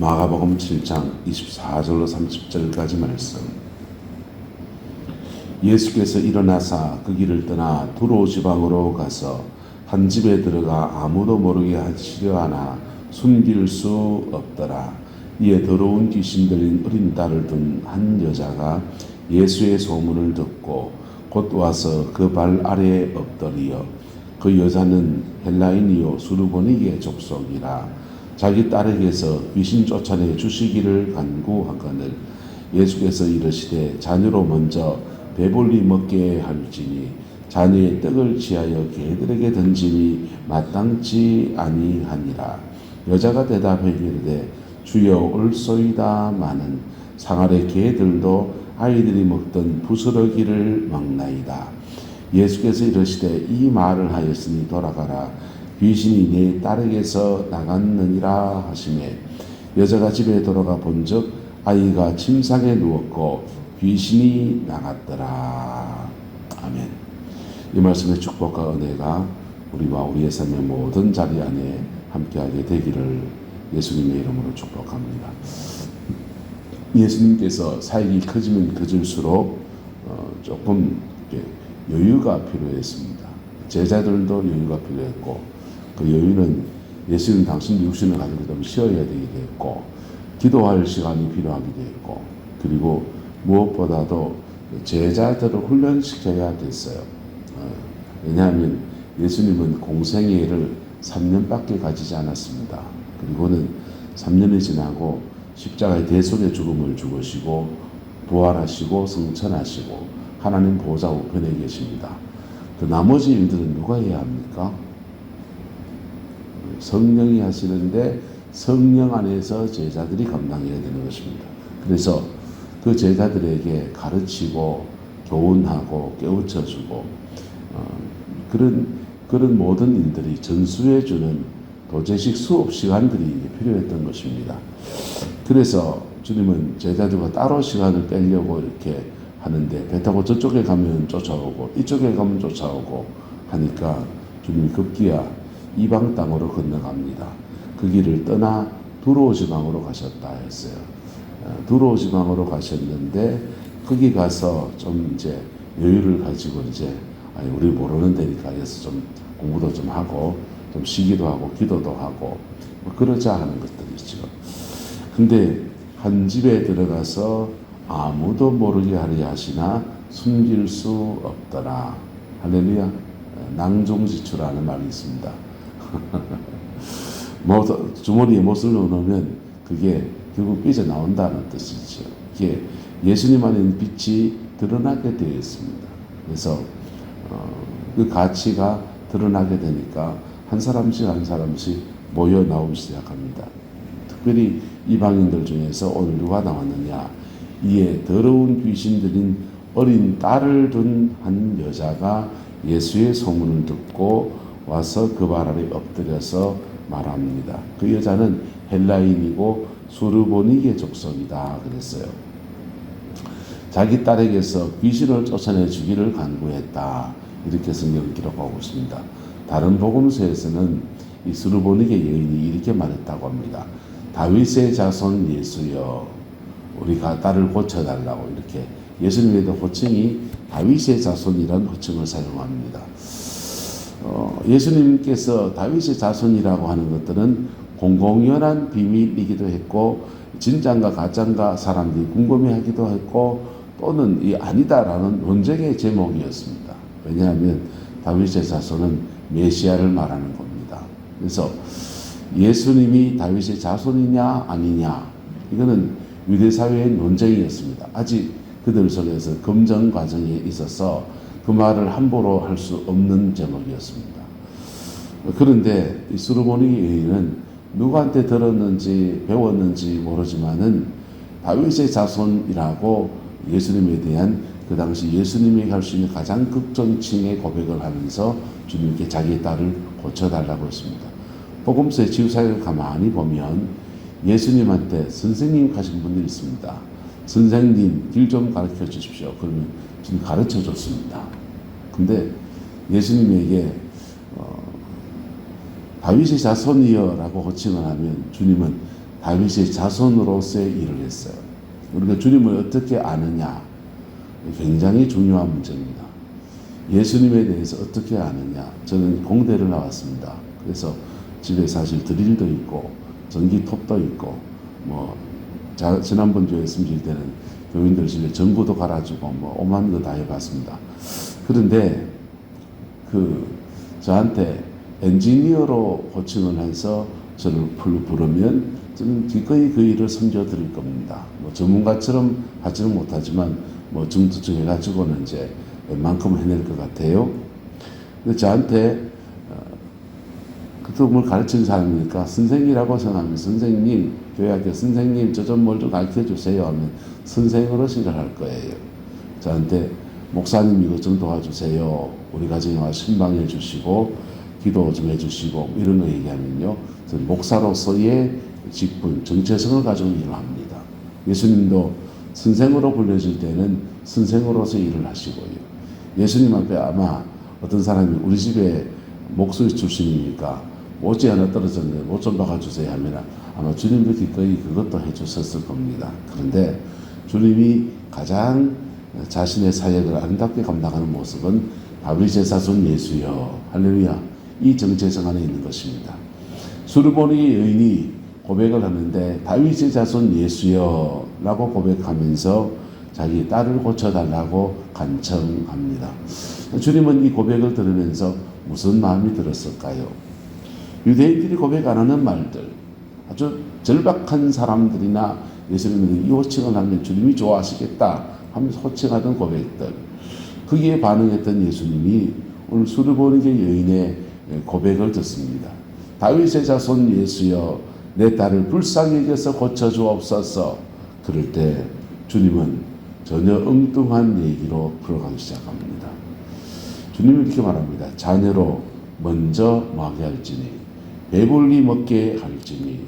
마가복음 7장 24절로 30절까지 말씀. 예수께서 일어나사 그 길을 떠나 두로 지방으로 가서 한 집에 들어가 아무도 모르게 하시려 하나 숨길 수 없더라. 이에 더러운 귀신 들린 어린 딸을 둔 한 여자가 예수의 소문을 듣고 곧 와서 그 발 아래에 엎드리어, 그 여자는 헬라인이요 수르보니게 족속이라, 자기 딸에게서 귀신 쫓아내 주시기를 간구하거늘 예수께서 이르시되 자녀로 먼저 배불리 먹게 할지니 자녀의 떡을 취하여 개들에게 던짐이 마땅치 아니하니라. 여자가 대답해 이르되 주여 올소이다마는 상 아래 개들도 아이들이 먹던 부스러기를 먹나이다. 예수께서 이르시되 이 말을 하였으니 돌아가라. 귀신이 네 딸에게서 나갔느니라 하시매, 여자가 집에 돌아가 본즉 아이가 침상에 누웠고 귀신이 나갔더라. 아멘. 이 말씀의 축복과 은혜가 우리와 우리의 삶의 모든 자리 안에 함께하게 되기를 예수님의 이름으로 축복합니다. 예수님께서 사역이 커지면 커질수록 조금 여유가 필요했습니다. 제자들도 여유가 필요했고, 그 여유는 예수님 당신 육신을 가지고 좀 쉬어야 되게 됐고, 기도할 시간이 필요하게 됐고, 그리고 무엇보다도 제자들을 훈련시켜야 됐어요. 왜냐하면 예수님은 공생애를 3년밖에 가지지 않았습니다. 그리고는 3년이 지나고 십자가의 대속의 죽음을 죽으시고 부활하시고 승천하시고 하나님 보좌 우편에 계십니다. 그 나머지 일들은 누가 해야 합니까? 성령이 하시는데 성령 안에서 제자들이 감당해야 되는 것입니다. 그래서 그 제자들에게 가르치고 교훈하고 깨우쳐주고 그런 모든 일들이 전수해주는 도제식 수업 시간들이 필요했던 것입니다. 그래서 주님은 제자들과 따로 시간을 빼려고 이렇게 하는데, 배 타고 저쪽에 가면 쫓아오고 이쪽에 가면 쫓아오고 하니까 주님이 급기야 이방 땅으로 건너갑니다. 그 길을 떠나 두로 지방으로 가셨다 했어요. 두로 지방으로 가셨는데 거기 가서 좀 이제 여유를 가지고 이제 우리 모르는 데니까 해서 좀 공부도 좀 하고 좀 쉬기도 하고 기도도 하고 뭐 그러자 하는 것들이죠. 근데 한 집에 들어가서 아무도 모르게 하려 하시나 숨길 수 없더라. 할렐루야. 낭종지추라는 말이 있습니다. 주머니에 못을 넣으면 그게 결국 삐져나온다는 뜻이죠. 이게 예수님 안에 있는 빛이 드러나게 되어 있습니다. 그래서 그 가치가 드러나게 되니까 한 사람씩 한 사람씩 모여 나오기 시작합니다. 특별히 이방인들 중에서 오늘 누가 나왔느냐? 이에 더러운 귀신 들인 어린 딸을 둔 한 여자가 예수의 소문을 듣고 와서 그 발 아래 엎드려서 말합니다. 그 여자는 헬라인이고 수르보니게 족속이다 그랬어요. 자기 딸에게서 귀신을 쫓아내 주기를 간구했다. 이렇게 성경을 기록하고 있습니다. 다른 복음서에서는 이 수르보니게 여인이 이렇게 말했다고 합니다. 다윗의 자손 예수여, 우리가 딸을 고쳐달라고. 이렇게 예수님에도 호칭이 다윗의 자손이라는 호칭을 사용합니다. 예수님께서 다윗의 자손이라고 하는 것들은 공공연한 비밀이기도 했고, 진짠가 가짠가 사람들이 궁금해하기도 했고, 또는 이 아니다라는 논쟁의 제목이었습니다. 왜냐하면 다윗의 자손은 메시아를 말하는 겁니다. 그래서 예수님이 다윗의 자손이냐 아니냐, 이거는 유대사회의 논쟁이었습니다. 아직 그들 속에서 검증 과정에 있어서 그 말을 함부로 할 수 없는 제목이었습니다. 그런데 이 수르보니 여인은 누구한테 들었는지 배웠는지 모르지만은 다윗의 자손이라고 예수님에 대한 그 당시 예수님이 할 수 있는 가장 극존칭의 고백을 하면서 주님께 자기의 딸을 고쳐달라고 했습니다. 복음서의 지구사역을 가만히 보면 예수님한테 선생님 하신 분들이 있습니다. 선생님 길 좀 가르쳐 주십시오. 그러면 주님 가르쳐 줬습니다. 근데 예수님에게 다윗의 자손이여 라고 호칭을 하면 주님은 다윗의 자손으로서의 일을 했어요. 우리가 주님을 어떻게 아느냐, 굉장히 중요한 문제입니다. 예수님에 대해서 어떻게 아느냐. 저는 공대를 나왔습니다. 그래서 집에 사실 드릴도 있고 전기톱도 있고 지난번 주에 말씀드릴 때는 교인들 집에 전구도 갈아주고 오만 거 다 해봤습니다. 그런데 저한테 엔지니어로 호칭을 해서 저를 부르면 저는 기꺼이 그 일을 섬겨드릴 겁니다. 전문가처럼 하지는 못하지만 정투증 해가지고는 이제 웬만큼 해낼 것 같아요. 근데 저한테 그동을 가르친 사람이니까 선생이라고 생각하면 선생님, 교회학교 선생님 저 좀 뭘 좀 가르쳐 주세요 하면 선생으로 시작할 거예요. 저한테 목사님 이것 좀 도와주세요. 우리 가정에 와서 신방해 주시고 기도 좀 해주시고 이런 거 얘기하면요. 저는 목사로서의 직분, 정체성을 가지고 일을 합니다. 예수님도 선생으로 불려질 때는 선생으로서 일을 하시고요. 예수님 앞에 아마 어떤 사람이 우리 집에 목소리 출신이니까 옷이 하나 떨어졌는데 옷 좀 박아주세요 하면 아마 주님도 기꺼이 그것도 해주셨을 겁니다. 그런데 주님이 가장 자신의 사역을 아름답게 감당하는 모습은 다윗의 자손 예수여, 할렐루야, 이 정체성 안에 있는 것입니다. 수르보니 여인이 고백을 하는데 다윗의 자손 예수여 라고 고백하면서 자기 딸을 고쳐달라고 간청합니다. 주님은 이 고백을 들으면서 무슨 마음이 들었을까요? 유대인들이 고백 안 하는 말들, 아주 절박한 사람들이나 예수님은 이 호칭을 하면 주님이 좋아하시겠다 하면서 호칭하던 고백들, 거기에 반응했던 예수님이 오늘 수르보니게 여인의 고백을 듣습니다. 다윗의 자손 예수여, 내 딸을 불쌍히 여겨서 고쳐주옵소서. 그럴 때 주님은 전혀 엉뚱한 얘기로 풀어가기 시작합니다. 주님은 이렇게 말합니다. 자녀로 먼저 먹게 할지니 배불리 먹게 할지니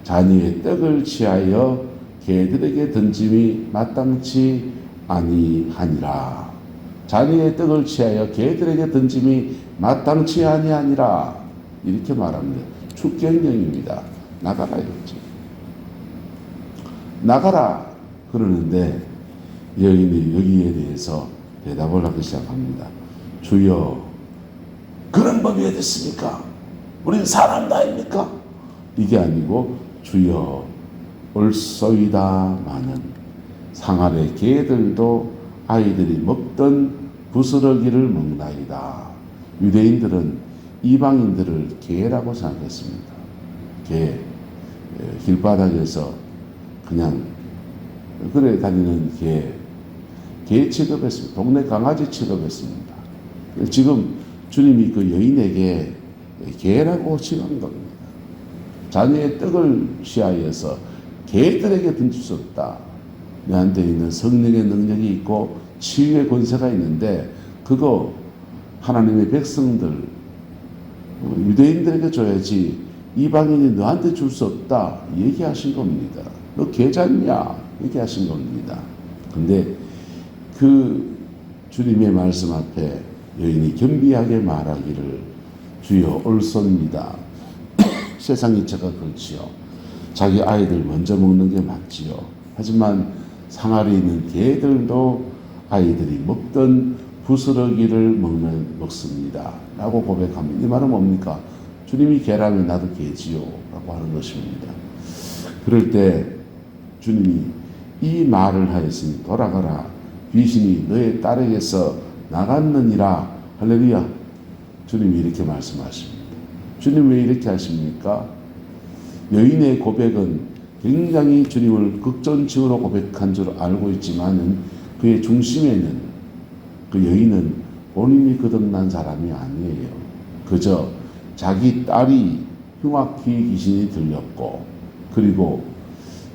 자녀의 떡을 취하여 개들에게 던짐이 마땅치 아니하니라. 자녀의 떡을 취하여 개들에게 던짐이 마땅치 아니하니라. 이렇게 말합니다. 축경령입니다. 나가라 이거죠. 나가라 그러는데 여인이 여기에 대해서 대답을 하기 시작합니다. 주여, 그런 법이 어디 있습니까? 우리는 사람도 아닙니까? 이게 아니고 주여, 올소이다마는 상아래 개들도 아이들이 먹던 부스러기를 먹나이다. 유대인들은 이방인들을 개라고 생각했습니다. 개, 길바닥에서 그냥 그래 다니는 개 취급했습니다. 동네 강아지 취급했습니다. 지금 주님이 그 여인에게 개라고 칭한 겁니다. 자녀의 떡을 취하여서 개들에게 던질 수 없다. 내한테 있는 성령의 능력이 있고 치유의 권세가 있는데 그거 하나님의 백성들 유대인들에게 줘야지 이방인이 너한테 줄 수 없다 얘기하신 겁니다. 너 개잖냐 얘기하신 겁니다. 근데 그 주님의 말씀 앞에 여인이 겸비하게 말하기를 주여 옳소입니다. 세상 이체가 그렇지요. 자기 아이들 먼저 먹는 게 맞지요. 하지만 상아리에 있는 개들도 아이들이 먹던 부스러기를 먹습니다. 라고 고백합니다. 이 말은 뭡니까? 주님이 개라면 나도 개지요. 라고 하는 것입니다. 그럴 때 주님이 이 말을 하였으니 돌아가라. 귀신이 너의 딸에게서 나갔느니라. 할렐루야. 주님이 이렇게 말씀하십니다. 주님 왜 이렇게 하십니까? 여인의 고백은 굉장히 주님을 극존칭으로 고백한 줄 알고 있지만은 그의 중심에는 그 여인은 본인이 거듭난 사람이 아니에요. 그저 자기 딸이 흉악히 귀신이 들렸고 그리고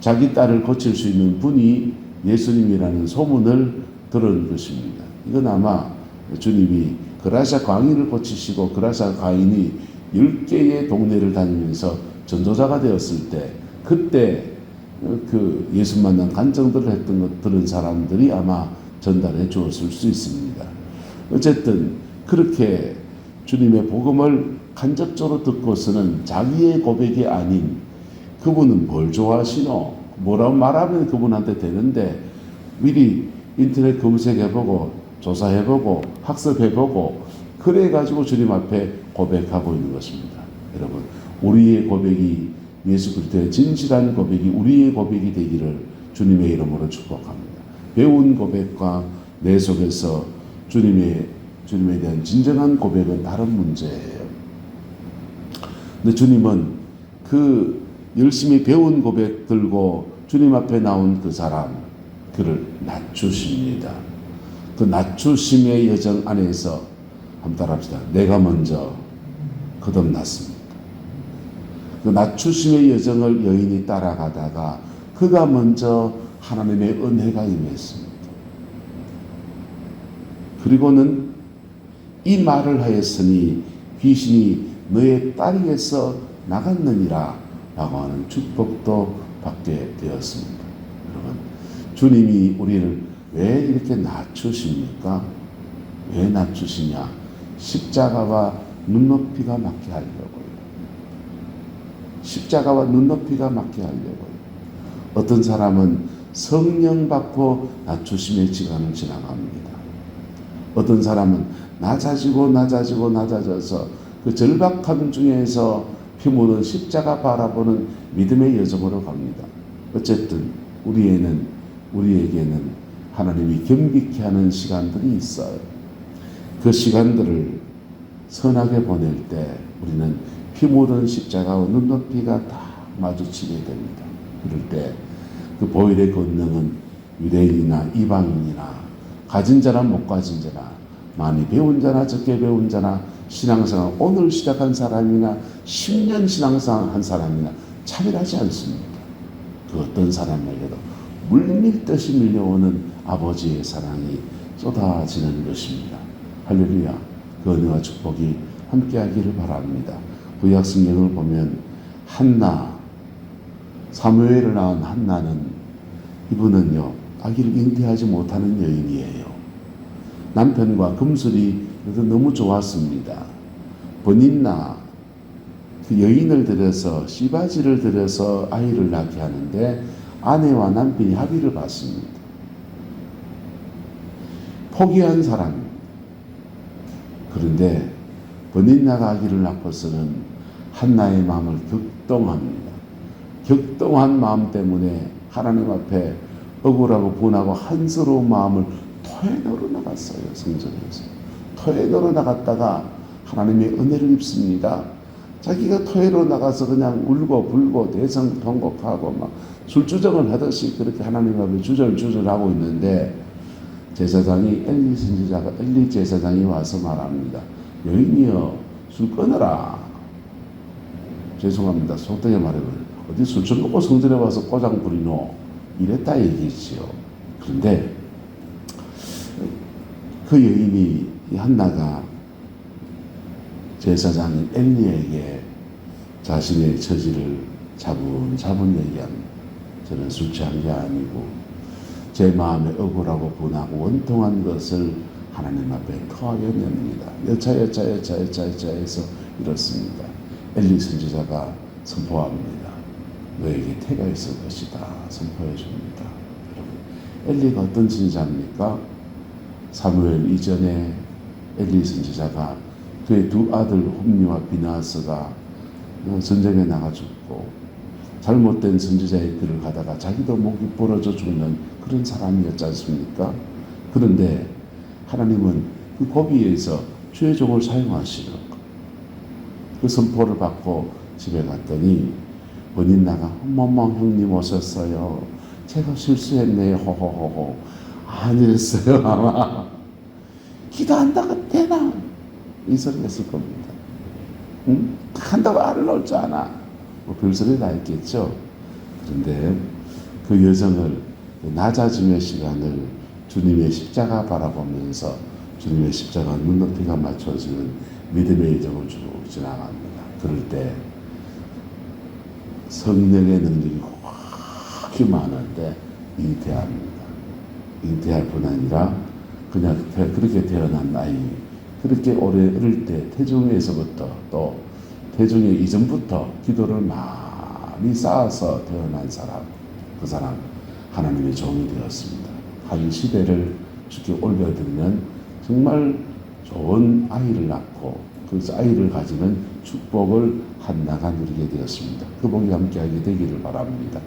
자기 딸을 고칠 수 있는 분이 예수님이라는 소문을 들은 것입니다. 이건 아마 주님이 그라사 광인을 고치시고 그라사 광인이 10개의 동네를 다니면서 전도자가 되었을 때 그때 그 예수 만난 간증들을 했던 것 들은 사람들이 아마 전달해 주었을 수 있습니다. 어쨌든 그렇게 주님의 복음을 간접적으로 듣고서는 자기의 고백이 아닌 그분은 뭘 좋아하시노? 뭐라고 말하면 그분한테 되는데 미리 인터넷 검색해보고 조사해보고 학습해보고 그래가지고 주님 앞에 고백하고 있는 것입니다. 여러분, 우리의 고백이 예수 그리스도의 진실한 고백이 우리의 고백이 되기를 주님의 이름으로 축복합니다. 배운 고백과 내 속에서 주님에 대한 진정한 고백은 다른 문제예요. 근데 주님은 그 열심히 배운 고백 들고 주님 앞에 나온 그 사람, 그를 낮추십니다. 그 낮추심의 여정 안에서 한번 따라합시다. 내가 먼저 거듭났습니다. 그 낮추심의 여정을 여인이 따라가다가 그가 먼저 하나님의 은혜가 임했습니다. 그리고는 이 말을 하였으니 귀신이 너의 딸에게서 나갔느니라 라고 하는 축복도 받게 되었습니다. 여러분, 주님이 우리를 왜 이렇게 낮추십니까? 왜 낮추시냐? 십자가와 눈높이가 맞게 하려고요. 십자가와 눈높이가 맞게 하려고요. 어떤 사람은 성령 받고 낮추심의 시간을 지나갑니다. 어떤 사람은 낮아져서 그 절박함 중에서 피 묻은 십자가 바라보는 믿음의 여정으로 갑니다. 어쨌든 우리에게는 하나님이 겸비케 하는 시간들이 있어요. 그 시간들을 선하게 보낼 때 우리는 피 묻은 십자가와 눈높이가 다 마주치게 됩니다. 그럴 때 그 보혈의 권능은 유대인이나 이방인이나 가진 자나 못 가진 자나 많이 배운 자나 적게 배운 자나 신앙생활 오늘 시작한 사람이나 10년 신앙생활 한 사람이나 차별하지 않습니다. 그 어떤 사람에게도 물밀듯이 밀려오는 아버지의 사랑이 쏟아지는 것입니다. 할렐루야. 그 은혜와 축복이 함께하기를 바랍니다. 구약 성경을 보면 한나, 사무엘을 낳은 한나는 이분은요 아기를 잉태하지 못하는 여인이에요. 남편과 금술이 너무 좋았습니다. 버닌나 그 여인을 들여서 시바지를 들여서 아이를 낳게 하는데 아내와 남편이 합의를 받습니다. 포기한 사람. 그런데 버닌나가 아기를 낳고서는 한나의 마음을 격동합니다. 격동한 마음 때문에 하나님 앞에 억울하고 분하고 한스러운 마음을 토해내러 나갔어요. 성전에서 토해내러 나갔다가 하나님의 은혜를 입습니다. 자기가 토해내러 나가서 그냥 울고 불고 대성통곡하고 막 술주정을 하듯이 그렇게 하나님 앞에 주절주절하고 있는데 제사장이 엘리 제사장이 와서 말합니다. 여인이여 술 끊어라. 죄송합니다. 속되게 말해버려요. 어디 술 좀 먹고 성전에 와서 꼬장 부리노 이랬다 얘기했지요. 그런데 그 여인이 한나가 제사장인 엘리에게 자신의 처지를 차분차분 얘기합니다. 저는 술 취한 게 아니고 제 마음에 억울하고 분하고 원통한 것을 하나님 앞에 토하여냅니다. 여차 해서 이렇습니다. 엘리 선지자가 선포합니다. 너에게 태가 있을 것이다. 선포해 줍니다. 여러분, 엘리가 어떤 선지자입니까? 사무엘 이전에 엘리 선지자가 그의 두 아들 홈리와 비나스가 전쟁에 나가 죽고 잘못된 선지자의 길을 가다가 자기도 목이 부러져 죽는 그런 사람이었지 않습니까? 그런데 하나님은 그 고비에서 주의 종을 사용하시는 그 선포를 받고 집에 갔더니 버닌나가 어머머 형님 오셨어요. 제가 실수했네요. 호호호호. 아니랬어요. 아마 기도한다고 되나? 이 소리 했을 겁니다. 응? 한다고 알을 놓을 줄 아나? 뭐 별소리 다 했겠죠. 그런데 그 여정을 그 낮아짐의 시간을 주님의 십자가 바라보면서 주님의 십자가 눈높이가 맞춰지는 믿음의 여정을 쭉 지나갑니다. 그럴 때 성령의 능력이 확히 많은데 잉태합니다. 잉태할 뿐 아니라 그냥 그렇게 태어난 아이, 그렇게 어릴 때 태중에서부터 또 태중에 이전부터 기도를 많이 많이 쌓아서 태어난 사람, 그 사람 하나님의 종이 되었습니다. 한 시대를 주께 올려드리면 정말 좋은 아이를 낳고 그 아이를 가지는 축복을 한나가 누리게 되었습니다. 그 복이 함께하게 되기를 바랍니다.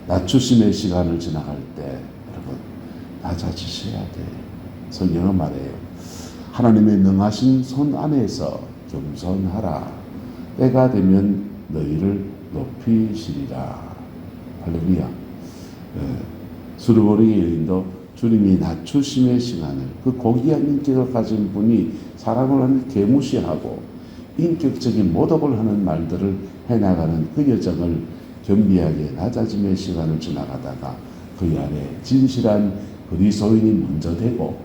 낮추심의 시간을 지나갈 때 여러분 낮아지셔야 돼요. 성경은 말해요. 하나님의 능하신 손 안에서 겸손하라. 때가 되면 너희를 높이시리라. 할렐루야. 수르보르의 여인도 주님이 낮추심의 시간을 그 고귀한 인격을 가진 분이 사람을 하는 개무시하고 인격적인 모독을 하는 말들을 해나가는 그 여정을 겸비하게 낮아짐의 시간을 지나가다가 그 안에 진실한 그리스도인이 먼저 되고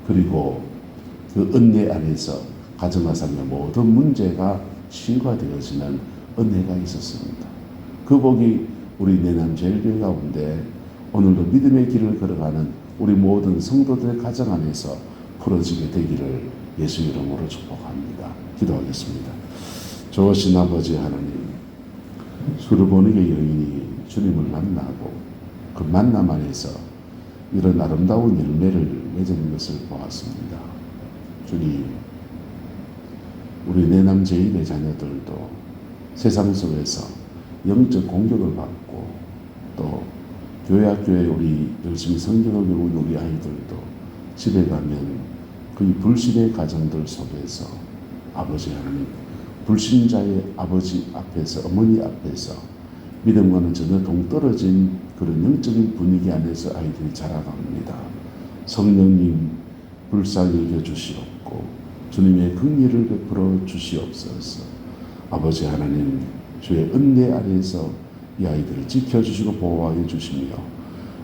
그리고 그 은혜 안에서 가정과 삶의 모든 문제가 치유가 되어지는 은혜가 있었습니다. 그 복이 우리 내남제일교회 가운데 오늘도 믿음의 길을 걸어가는 우리 모든 성도들의 가정 안에서 풀어지게 되기를 예수 이름으로 축복합니다. 기도하겠습니다. 좋으신 아버지 하나님, 수르보니게 여인이 주님을 만나고 그 만남 안에서 이런 아름다운 열매를 맺은 것을 보았습니다. 주님, 우리 내남 제1의 자녀들도 세상 속에서 영적 공격을 받고 또 교회 학교에 우리 열심히 성경을 배우는 우리 아이들도 집에 가면 그 불신의 가정들 속에서 아버지 하나님, 불신자의 아버지 앞에서 어머니 앞에서 믿음과는 전혀 동떨어진 그런 영적인 분위기 안에서 아이들이 자라갑니다. 성령님 불쌍히 여겨주시옵고 주님의 긍휼을 베풀어 주시옵소서. 아버지 하나님, 주의 은혜 아래에서 이 아이들을 지켜주시고 보호하여 주시며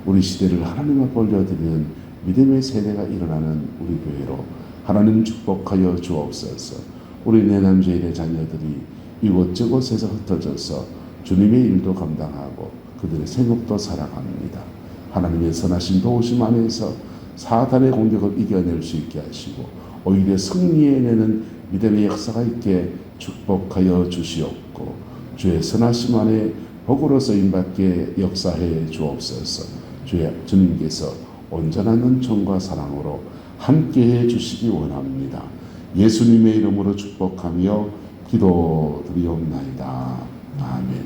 우리 시대를 하나님 앞에 올려드리는 믿음의 세대가 일어나는 우리 교회로 하나님 축복하여 주옵소서. 우리 내남제일의 자녀들이 이곳저곳에서 흩어져서 주님의 일도 감당하고 그들의 생업도 살아갑니다. 하나님의 선하신 도우심 안에서 사단의 공격을 이겨낼 수 있게 하시고 오히려 승리해내는 믿음의 역사가 있게 축복하여 주시옵고 주의 선하심 안에 복으로 쓰임받게 역사해 주옵소서. 주님께서 온전한 은총과 사랑으로 함께해 주시기 원합니다. 예수님의 이름으로 축복하며 기도드리옵나이다. 아멘.